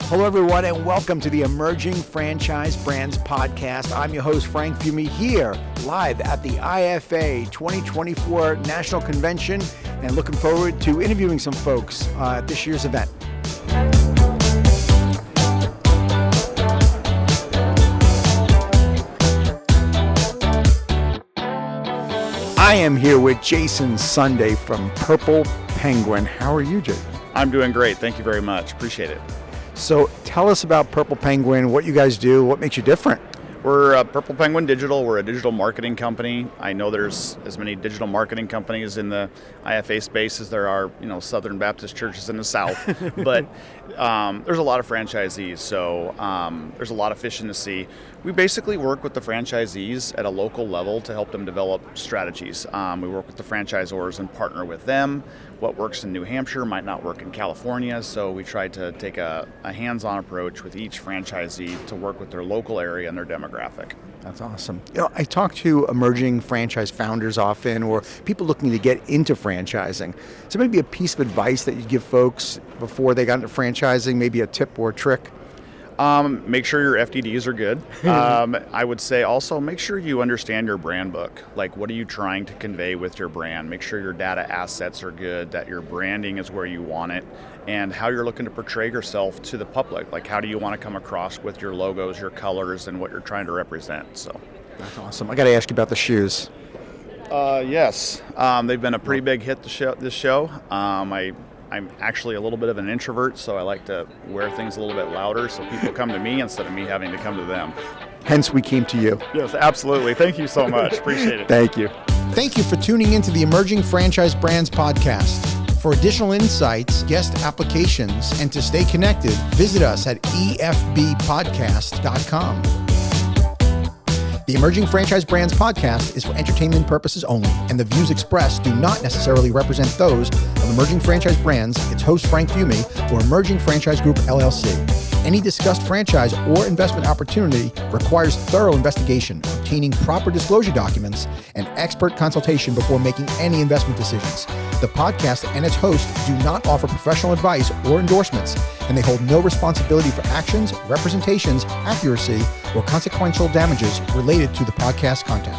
Hello, everyone, and welcome to the Emerging Franchise Brands Podcast. I'm your host, Frank Fiume, here live at the IFA2024 National Convention, and looking forward to interviewing some folks at this year's event. I am here with Jason Sunday from Purple Penguin. How are you, Jason? I'm doing great. Thank you very much. Appreciate it. So tell us about Purple Penguin, what you guys do, what makes you different? We're Purple Penguin Digital. We're a digital marketing company. I know there's as many digital marketing companies in the IFA space as there are, Southern Baptist churches in the South. But there's a lot of franchisees, so there's a lot of fish in the sea. We basically work with the franchisees at a local level to help them develop strategies. We work with the franchisors and partner with them. What works in New Hampshire might not work in California, so we try to take a hands-on approach with each franchisee to work with their local area and their demographic. That's awesome. I talk to emerging franchise founders often, or people looking to get into franchising. So maybe a piece of advice that you give folks before they got into franchising, maybe a tip or a trick? Make sure your FDDs are good. I would say also make sure you understand your brand book. Like, what are you trying to convey with your brand? Make sure your data assets are good, that your branding is where you want it, and how you're looking to portray yourself to the public. Like, how do you want to come across with your logos, your colors, and what you're trying to represent? So that's awesome. I got to ask you about the shoes. Yes. They've been a pretty big hit this show. I'm actually a little bit of an introvert, so I like to wear things a little bit louder so people come to me instead of me having to come to them. Hence, we came to you. Yes, absolutely. Thank you so much. Appreciate it. Thank you. Thank you for tuning into the Emerging Franchise Brands Podcast. For additional insights, guest applications, and to stay connected, visit us at efbpodcast.com. The Emerging Franchise Brands Podcast is for entertainment purposes only, and the views expressed do not necessarily represent those of Emerging Franchise Brands, its host Frank Fiume, or Emerging Franchise Group, LLC. Any discussed franchise or investment opportunity requires thorough investigation, obtaining proper disclosure documents, and expert consultation before making any investment decisions. The podcast and its host do not offer professional advice or endorsements, and they hold no responsibility for actions, representations, accuracy, or consequential damages related to the podcast content.